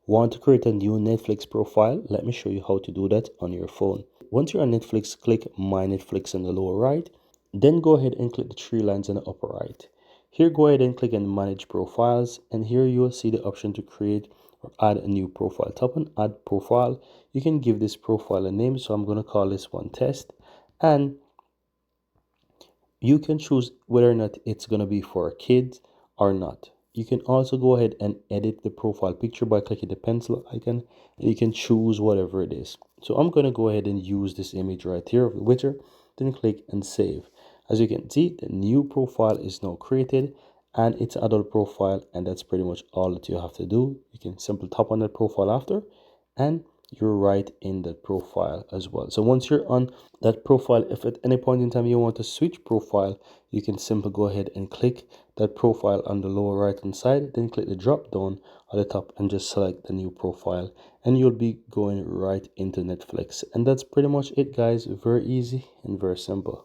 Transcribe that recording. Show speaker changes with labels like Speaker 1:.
Speaker 1: Want to create a new Netflix profile? Let me show you how to do that on your phone. Once you're on Netflix, click My Netflix in the lower right. Then go ahead and click the three lines in the upper right. Here, go ahead and click on Manage Profiles. And here you will see the option to create or add a new profile. Tap on Add Profile. You can give this profile a name. So I'm going to call this one Test. And you can choose whether or not it's going to be for kids or not. You can also go ahead and edit the profile picture by clicking the pencil icon, and you can choose whatever it is. So I'm going to go ahead and use this image right here of the witcher, then click and save. As you can see, the new profile is now created and it's adult profile, and that's pretty much all that you have to do. You can simply tap on that profile after and you're right in that profile as well. So once you're on that profile, if at any point in time you want to switch profile, you can simply go ahead and click that profile on the lower right hand side, then click the drop down at the top and just select the new profile, and you'll be going right into Netflix. And that's pretty much it, guys. Very easy and very simple.